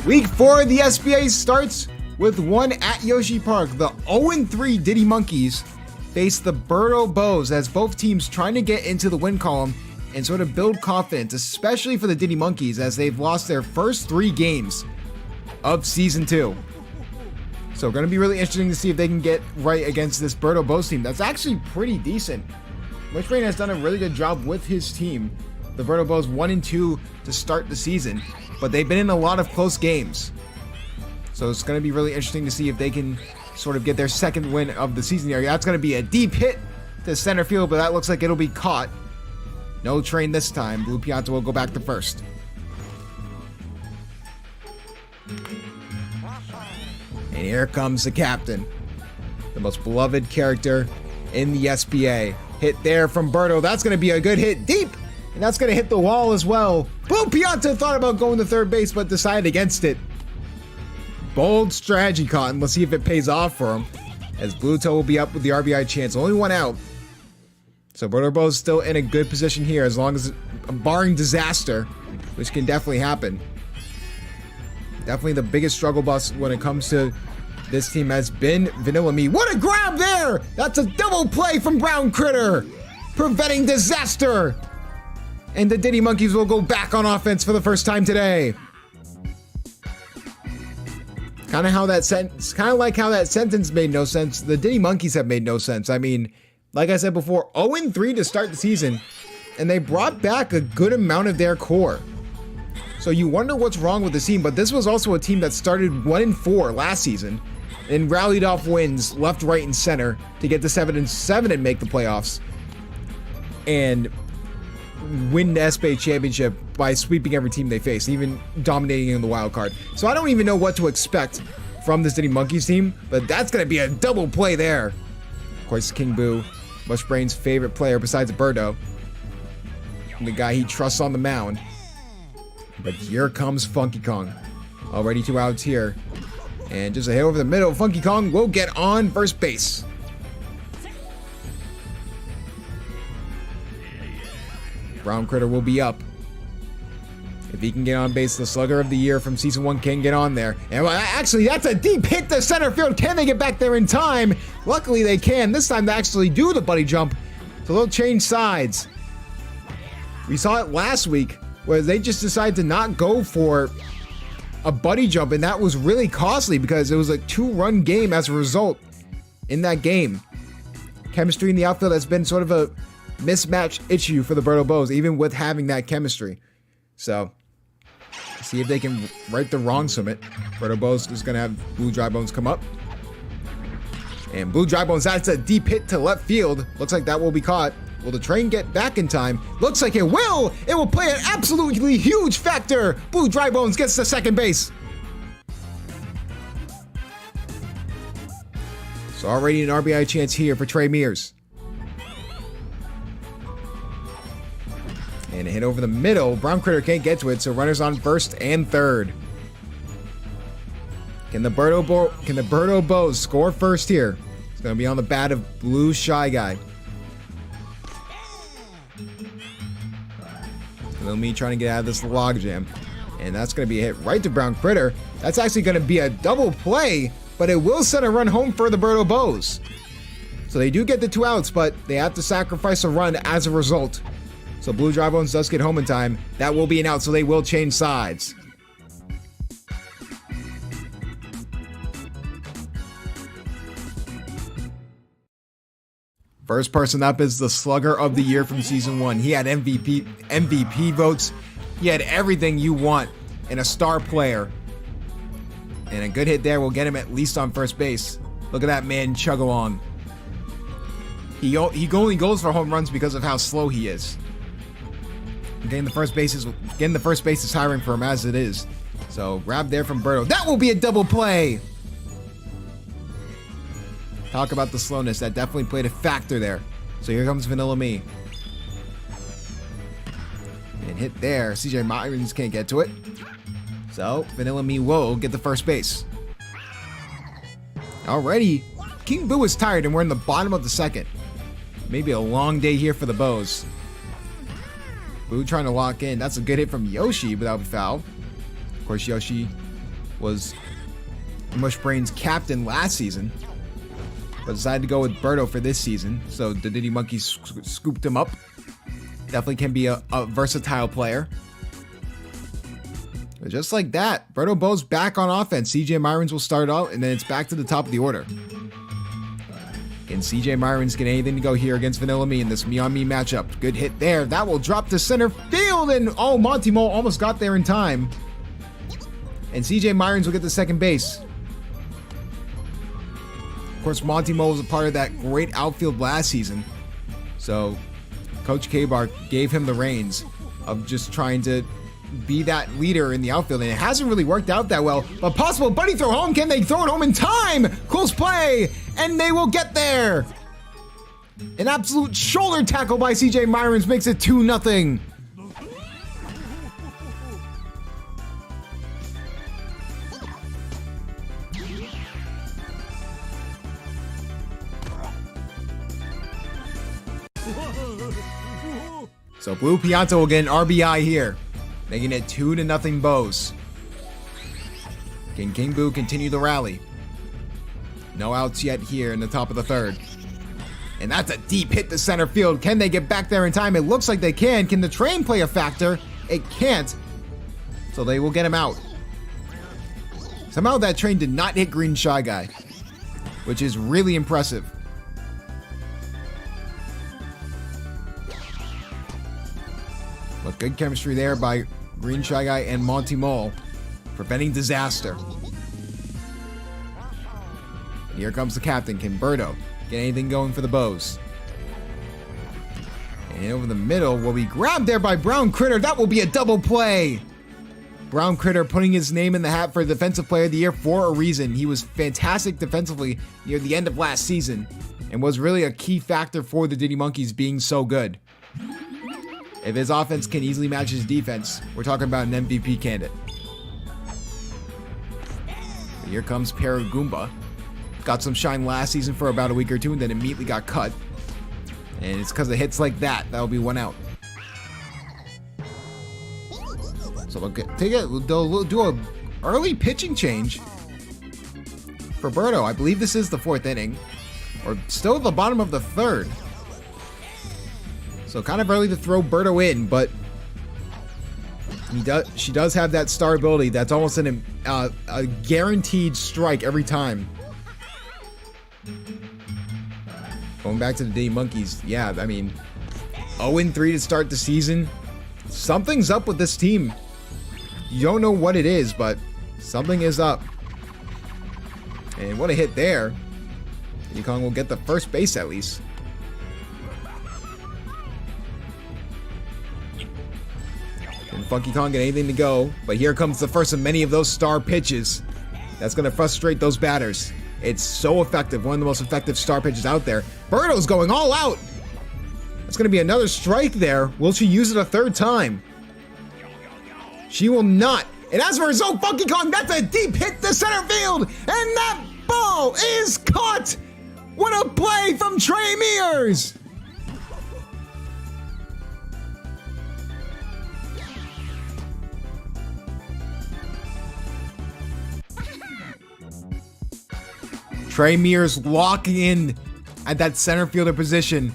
Week 4 of the SBA starts with one at Yoshi Park. The 0-3 Diddy Monkeys face the Birdo Bows as both teams trying to get into the win column and sort of build confidence, especially for the Diddy Monkeys as they've lost their first 3 games of Season 2. So going to be really interesting to see if they can get right against this Birdo Bows team that's actually pretty decent. Wishbrain has done a really good job with his team. The Birdo Bows 1-2 to start the season, but they've been in a lot of close games. So it's going to be really interesting to see if they can sort of get their second win of the season here. That's going to be a deep hit to center field, but that looks like it'll be caught. No train this time. Blue Pianta will go back to first. And here comes the captain, the most beloved character in the SBA. Hit there from Birdo. That's going to be a good hit deep, and that's going to hit the wall as well. Blue Pianta thought about going to third base, but decided against it. Bold strategy, Cotton. Let's see if it pays off for him, as Bluto will be up with the RBI chance. Only one out. So Birdo Bows still in a good position here, as long as, barring disaster, which can definitely happen. Definitely the biggest struggle bus when it comes to this team has been Vanilla Me. What a grab there! That's a double play from Brown Critter, preventing disaster. And the Diddy Monkeys will go back on offense for the first time today. Kind of like how that sentence made no sense. The Diddy Monkeys have made no sense. I mean, like I said before, 0-3 to start the season, and they brought back a good amount of their core. So you wonder what's wrong with the team, but this was also a team that started 1-4 last season and rallied off wins left, right, and center to get to 7-7 and make the playoffs and win the SBA championship by sweeping every team they face, even dominating in the wild card. So I don't even know what to expect from this Diddy Monkeys team, but that's going to be a double play there. Of course, King Boo, Wishbrain's favorite player besides Birdo, the guy he trusts on the mound. But here comes Funky Kong. Already 2 outs here. And just a hit over the middle. Funky Kong will get on first base. Brown Critter will be up. If he can get on base, the slugger of the year from Season 1 can get on there. And actually, that's a deep hit to center field. Can they get back there in time? Luckily, they can. This time, they actually do the buddy jump. So they'll change sides. We saw it last week, where they just decided to not go for a buddy jump, and that was really costly because it was a 2-run game as a result in that game. Chemistry in the outfield has been sort of a mismatch issue for the Birdo Bows, even with having that chemistry. So, see if they can right the wrongs from it. Birdo Bows is going to have Blue Dry Bones come up. And Blue Dry Bones, that's a deep hit to left field. Looks like that will be caught. Will the train get back in time? Looks like it will! It will play an absolutely huge factor! Blue Dry Bones gets to second base. So already an RBI chance here for Trey Mears. And a hit over the middle. Brown Critter can't get to it, so runners on first and third. Can the Birdo Bows score first here? It's going to be on the bat of Blue Shy Guy. Little Me trying to get out of this logjam. And that's going to be a hit right to Brown Critter. That's actually going to be a double play, but it will send a run home for the Birdo Bows. So they do get the 2 outs, but they have to sacrifice a run as a result. So Blue Dry Bones does get home in time. That will be an out, so they will change sides. First person up is the slugger of the year from Season 1. He had MVP votes. He had everything you want in a star player. And a good hit there will get him at least on first base. Look at that man chug along. He only goes for home runs because of how slow he is. Getting the first base is tiring for him as it is. So grab there from Birdo. That will be a double play. Talk about the slowness. That definitely played a factor there. So here comes Vanilla Me. And hit there. CJ Myers can't get to it. So Vanilla Me will get the first base. Alrighty. King Boo is tired and we're in the bottom of the second. Maybe a long day here for the Bows. Boo trying to lock in. That's a good hit from Yoshi, but that'll be foul. Of course, Yoshi was Mushbrain's captain last season, but decided to go with Birdo for this season. So the Diddy Monkeys scooped him up. Definitely can be a versatile player. But just like that, Birdo Bo's back on offense. CJ Myrons will start out, and then it's back to the top of the order. Can CJ Myrons get anything to go here against Vanilla Me in this me-on-me matchup? Good hit there. That will drop to center field, and oh, Monty Mole almost got there in time. And CJ Myrons will get the second base. Of course, Monty Mole was a part of that great outfield last season. So Coach K-Bar gave him the reins of just trying to be that leader in the outfield, and it hasn't really worked out that well. But possible bunny throw home. Can they throw it home in time? Close play, and they will get there. An absolute shoulder tackle by CJ Myrons makes it 2-0. So Blue Pianta will get an RBI here, making it 2-0 Bows. Can King Boo continue the rally? No outs yet here in the top of the third. And that's a deep hit to center field. Can they get back there in time? It looks like they can. Can the train play a factor? It can't. So they will get him out. Somehow that train did not hit Green Shy Guy, which is really impressive. But good chemistry there by Green Shy Guy and Monty Mole, preventing disaster. And here comes the captain. Can Birdo get anything going for the Bows? And over the middle will be grabbed there by Brown Critter. That will be a double play. Brown Critter putting his name in the hat for Defensive Player of the Year for a reason. He was fantastic defensively near the end of last season and was really a key factor for the Diddy Monkeys being so good. If his offense can easily match his defense, we're talking about an MVP candidate. Here comes Paragoomba. Got some shine last season for about a week or two and then immediately got cut. And it's because of hits like that. That'll be one out. So they'll do a early pitching change for Birdo. I believe this is the 4th inning, or still at the bottom of the 3rd. So kind of early to throw Birdo in, but she does have that star ability that's almost a guaranteed strike every time. Going back to the Diddy Monkeys, yeah, I mean, 0-3 to start the season. Something's up with this team. You don't know what it is, but something is up. And what a hit there. Diddy Kong will get the first base at least. Can Funky Kong get anything to go? But here comes the first of many of those star pitches. That's going to frustrate those batters. It's so effective. One of the most effective star pitches out there. Birdo's going all out. That's going to be another strike there. Will she use it a 3rd time? She will not. And as a result, Funky Kong, that's a deep hit to center field. And that ball is caught. What a play from Trey Mears. Trey Mears locking in at that center fielder position,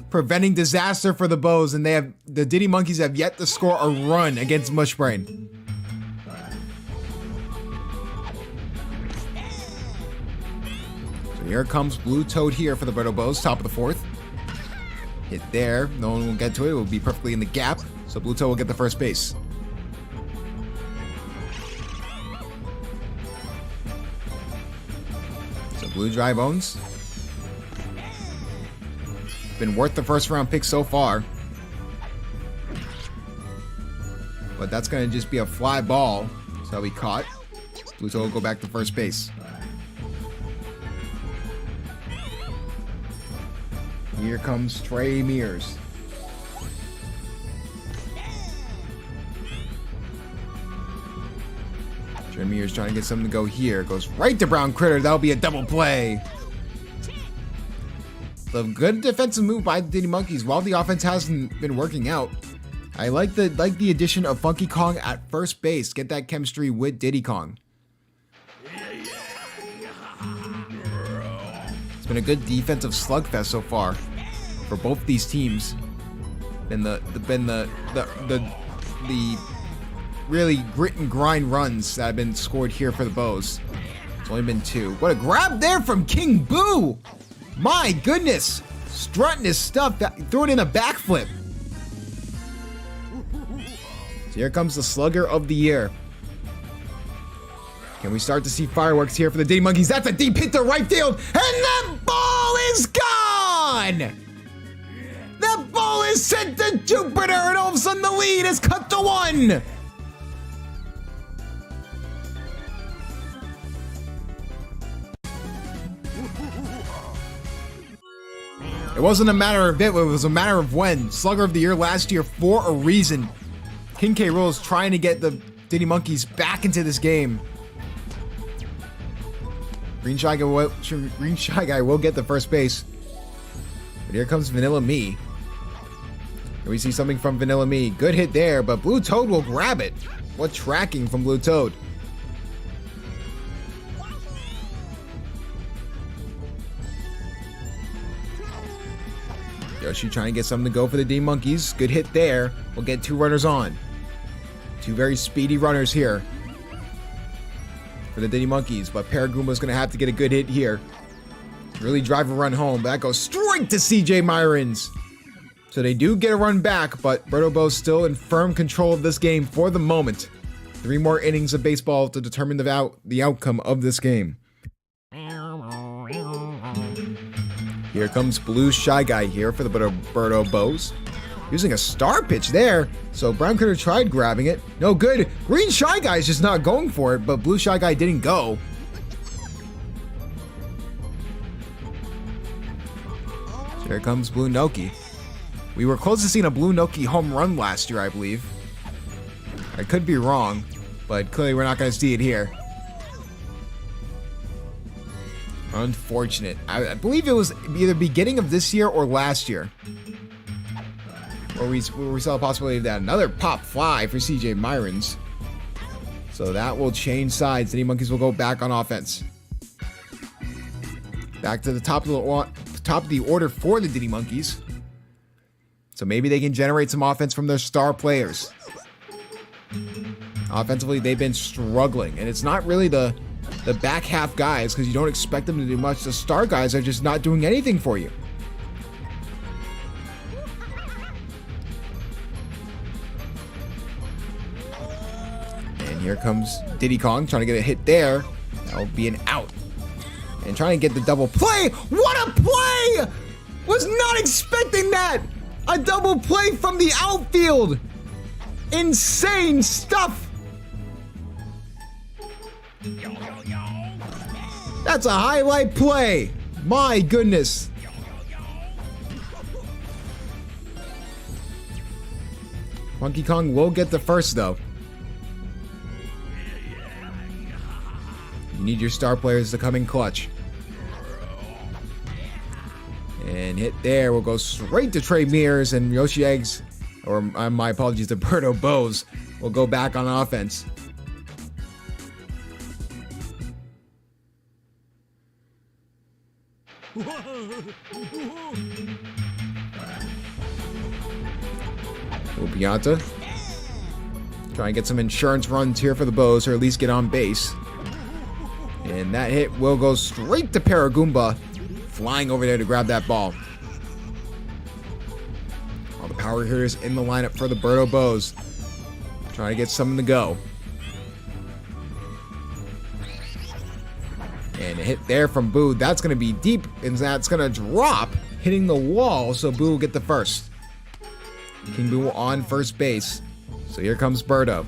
preventing disaster for the Bows, and the Diddy Monkeys have yet to score a run against Mushbrain. So here comes Blue Toad here for the Birdo Bows, top of the 4th. Hit there, no one will get to it, it will be perfectly in the gap, so Blue Toad will get the first base. Blue Drive owns. Been worth the 1st round pick so far. But that's going to just be a fly ball. So that'll be caught. Blue Toad will go back to first base. Here comes Trey Mears. Trey Mears trying to get something to go here. Goes right to Brown Critter. That'll be a double play. The good defensive move by the Diddy Monkeys while the offense hasn't been working out. I like the addition of Funky Kong at first base. Get that chemistry with Diddy Kong. been a good defensive slugfest so far for both these teams. Been the really grit and grind runs that have been scored here for the Bows. It's only been 2. What a grab there from King Boo! My goodness! Strutting his stuff, threw it in a backflip. So here comes the slugger of the year. Can we start to see fireworks here for the Diddy Monkeys? That's a deep hit to right field, and that ball is gone! The ball is sent to Jupiter, and all of a sudden the lead is cut to 1! It wasn't a matter of if, it was a matter of when. Slugger of the year last year for a reason. King K. Rool is trying to get the Diddy Monkeys back into this game. Green Shy Guy will get the first base. But here comes Vanilla Me. And we see something from Vanilla Me. Good hit there, but Blue Toad will grab it. What tracking from Blue Toad. Yoshi trying to get something to go for the Diddy Monkeys. Good hit there. We'll get 2 runners on. 2 very speedy runners here for the Diddy Monkeys, but Paragoomba's going to have to get a good hit here. Really drive a run home, but that goes straight to CJ Myrons. So they do get a run back, but Birdo Bo's still in firm control of this game for the moment. 3 more innings of baseball to determine the outcome of this game. Here comes Blue Shy Guy here for the Birdo Bows. Using a star pitch there. So Brown Critter tried grabbing it. No good. Green Shy Guy is just not going for it, but Blue Shy Guy didn't go. So here comes Blue Noki. We were close to seeing a Blue Noki home run last year, I believe. I could be wrong, but clearly we're not going to see it here. Unfortunate. I believe it was either beginning of this year or last year where we saw the possibility of that. Another pop fly for CJ Myrons. So that will change sides. Diddy Monkeys will go back on offense. Back to the top of the order for the Diddy Monkeys. So maybe they can generate some offense from their star players. Offensively, they've been struggling, and it's not really the back half guys, because you don't expect them to do much. The star guys are just not doing anything for you. And here comes Diddy Kong trying to get a hit there. That'll be an out. And trying to get the double play. What a play! Was not expecting that! A double play from the outfield! Insane stuff! That's a highlight play. My goodness. Monkey Kong will get the first, though. You need your star players to come in clutch. And hit there will go straight to Trey Mears, and Yoshi Eggs, or my apologies to Birdo Bows, will go back on offense. Pianta try and get some insurance runs here for the Bows, or at least get on base. And that hit will go straight to Paragoomba, flying over there to grab that ball. All the power hitters in the lineup for the Birdo Bows, trying to get something to go. And a hit there from Boo. That's going to be deep, and that's going to drop, hitting the wall, so Boo will get the first. King Boo on first base. So here comes Birdo.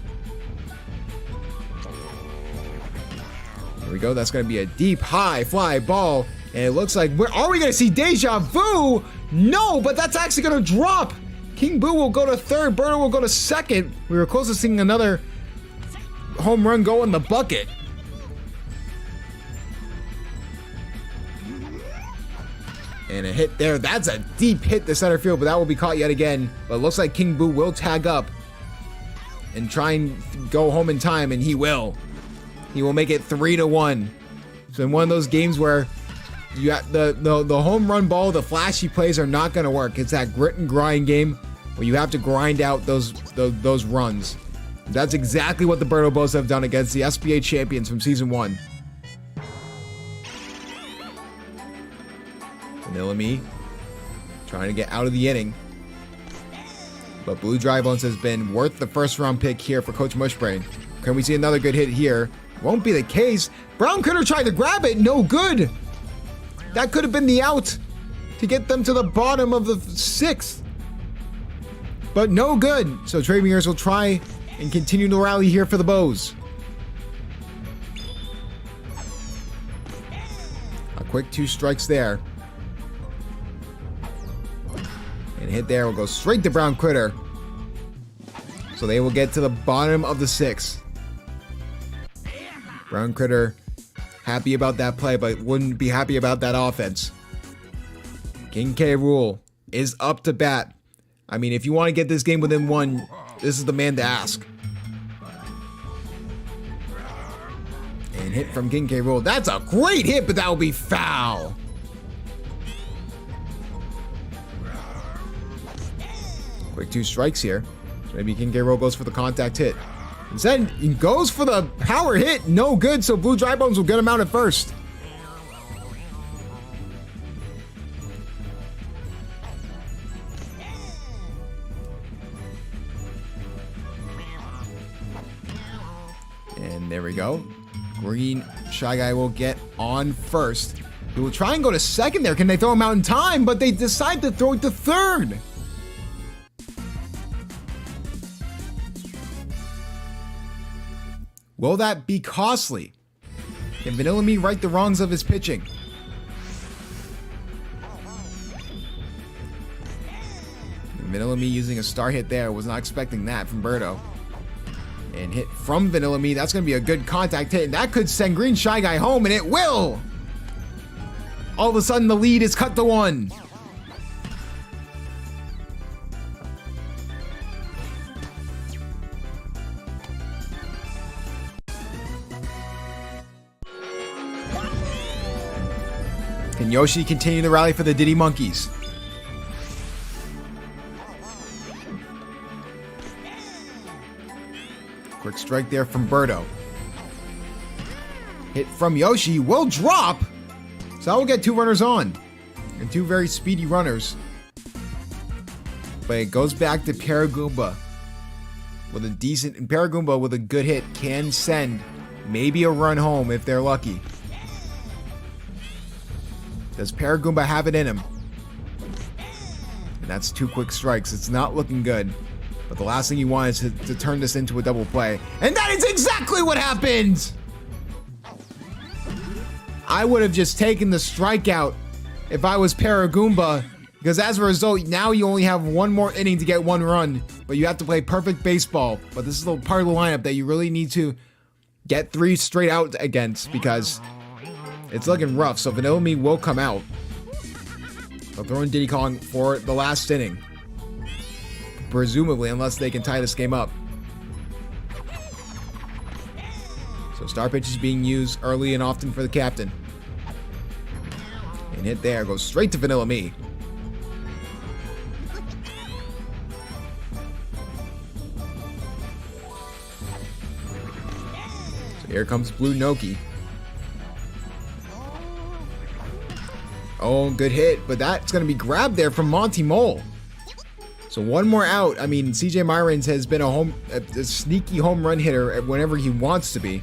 Here we go. That's going to be a deep, high fly ball. And it looks like, are we going to see Deja Vu? No, but that's actually going to drop. King Boo will go to third. Birdo will go to second. We were close to seeing another home run go in the bucket. And a hit there. That's a deep hit to center field, but that will be caught yet again. But it looks like King Boo will tag up and try and go home in time, and he will. He will make it 3-1. It's been one of those games where You have the home run ball, the flashy plays are not going to work. It's that grit and grind game where you have to grind out those runs. That's exactly what the Birdo Bows have done against the SBA champions from Season 1. Vanilla Me trying to get out of the inning. But Blue Dry Bones has been worth the first round pick here for Coach Mushbrain. Can we see another good hit here? Won't be the case. Brown Critter tried to grab it. No good. That could have been the out to get them to the bottom of the 6th. But no good. So Trayvon will try and continue to rally here for the Bows. A quick 2 strikes there. And hit there will go straight to Brown Critter. So they will get to the bottom of the 6th. Brown Critter happy about that play, but wouldn't be happy about that offense. King K. Rool is up to bat. I mean, if you want to get this game within 1, this is the man to ask. And hit from King K. Rool. That's a great hit, but that will be foul. Quick 2 strikes here. So maybe King K. Rool goes for the contact hit. Instead, he goes for the power hit. No good, so Blue Dry Bones will get him out at first. And there we go. Green Shy Guy will get on first. He will try and go to second there. Can they throw him out in time? But they decide to throw it to third. Will that be costly? Can Vanilla Me right the wrongs of his pitching? Vanilla Me using a star hit there. Was not expecting that from Birdo. And hit from Vanilla Me. That's going to be a good contact hit. And that could send Green Shy Guy home. And it will! All of a sudden, the lead is cut to 1. Can Yoshi continue the rally for the Diddy Monkeys? Quick strike there from Birdo. Hit from Yoshi will drop. So I will get 2 runners on. And 2 very speedy runners. But it goes back to Paragoomba. With a decent... And Paragoomba with a good hit can send maybe a run home if they're lucky. Does Paragoomba have it in him? And that's 2 quick strikes. It's not looking good. But the last thing you want is to turn this into a double play. And that is exactly what happened! I would have just taken the strikeout if I was Paragoomba. Because as a result, now you only have 1 more inning to get 1 run. But you have to play perfect baseball. But this is the part of the lineup that you really need to get 3 straight out against. Because... it's looking rough, so Vanilla Me will come out. They'll throw in Diddy Kong for the last inning. Presumably, unless they can tie this game up. So star pitch is being used early and often for the captain. And hit there, goes straight to Vanilla Me. So here comes Blue Noki. Oh, good hit, but that's going to be grabbed there from Monty Mole. So 1 more out. I mean, CJ Myrons has been a sneaky home run hitter whenever he wants to be.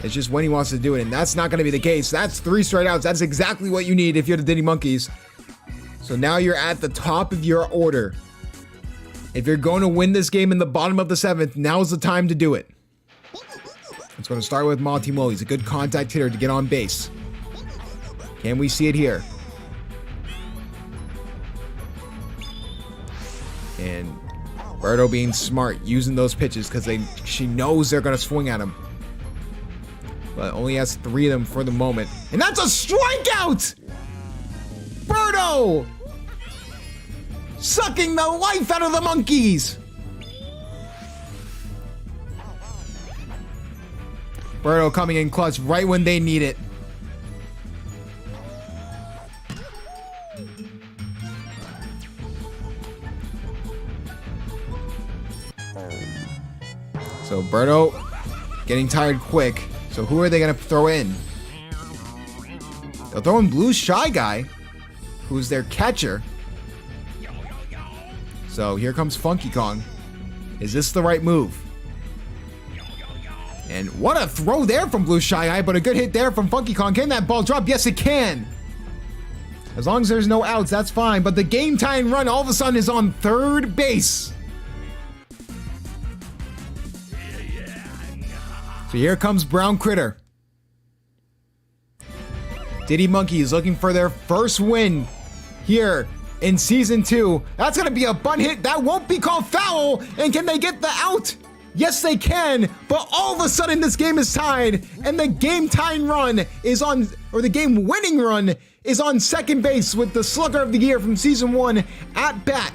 It's just when he wants to do it, and that's not going to be the case. That's 3 straight outs. That's exactly what you need if you're the Diddy Monkeys. So now you're at the top of your order. If you're going to win this game in the bottom of the 7th, now's the time to do it. It's going to start with Monty Mole. He's a good contact hitter to get on base. Can we see it here? And Birdo being smart, using those pitches because she knows they're going to swing at him. But only has 3 of them for the moment. And that's a strikeout! Birdo! Sucking the life out of the Monkeys! Birdo coming in clutch right when they need it. Birdo getting tired quick. So who are they going to throw in? They'll throw in Blue Shy Guy, who's their catcher. So here comes Funky Kong. Is this the right move? And what a throw there from Blue Shy Guy, but a good hit there from Funky Kong. Can that ball drop? Yes, it can. As long as there's no outs, that's fine. But the game tying run all of a sudden is on third base. So here comes Brown Critter. Diddy Monkey is looking for their first win here in Season 2. That's going to be a bunt hit. That won't be called foul. And can they get the out? Yes, they can. But all of a sudden, this game is tied. And the game-tying run is on, or the game-winning run is on second base with the Slugger of the Year from Season 1 at bat.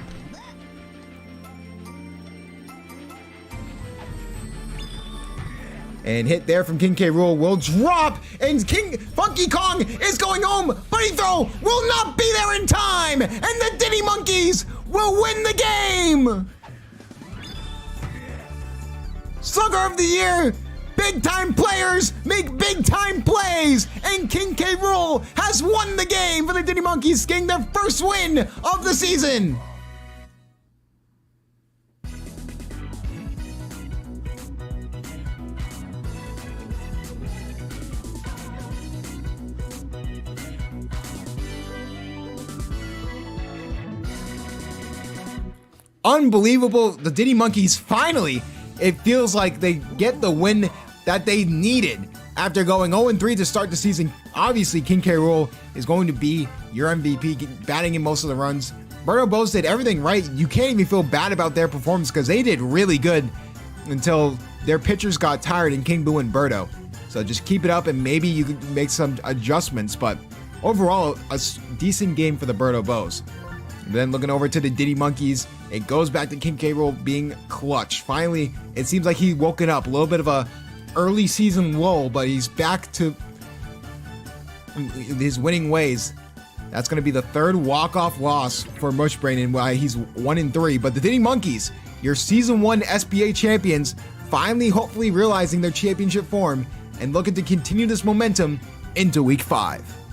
And hit there from King K. Rool will drop, and Funky Kong is going home, but he throw will not be there in time, and the Diddy Monkeys will win the game. Slugger of the Year, big time players make big time plays, and King K. Rool has won the game for the Diddy Monkeys, getting their first win of the season. Unbelievable. The Diddy Monkeys finally, it feels like they get the win that they needed after going 0-3 to start the season. Obviously, King K. Rool is going to be your MVP, batting in most of the runs. Birdo Bose did everything right. You can't even feel bad about their performance because they did really good until their pitchers got tired in King Boo and Birdo. So just keep it up and maybe you can make some adjustments. But overall, a decent game for the Birdo Bose. And then looking over to the Diddy Monkeys, it goes back to King K. Rool being clutch. Finally, it seems like he's woken up. A little bit of a early season lull, but he's back to his winning ways. That's going to be the third walk-off loss for Mushbrain and why he's 1-3. But the Diddy Monkeys, your Season 1 SBA champions, finally hopefully realizing their championship form and looking to continue this momentum into Week 5.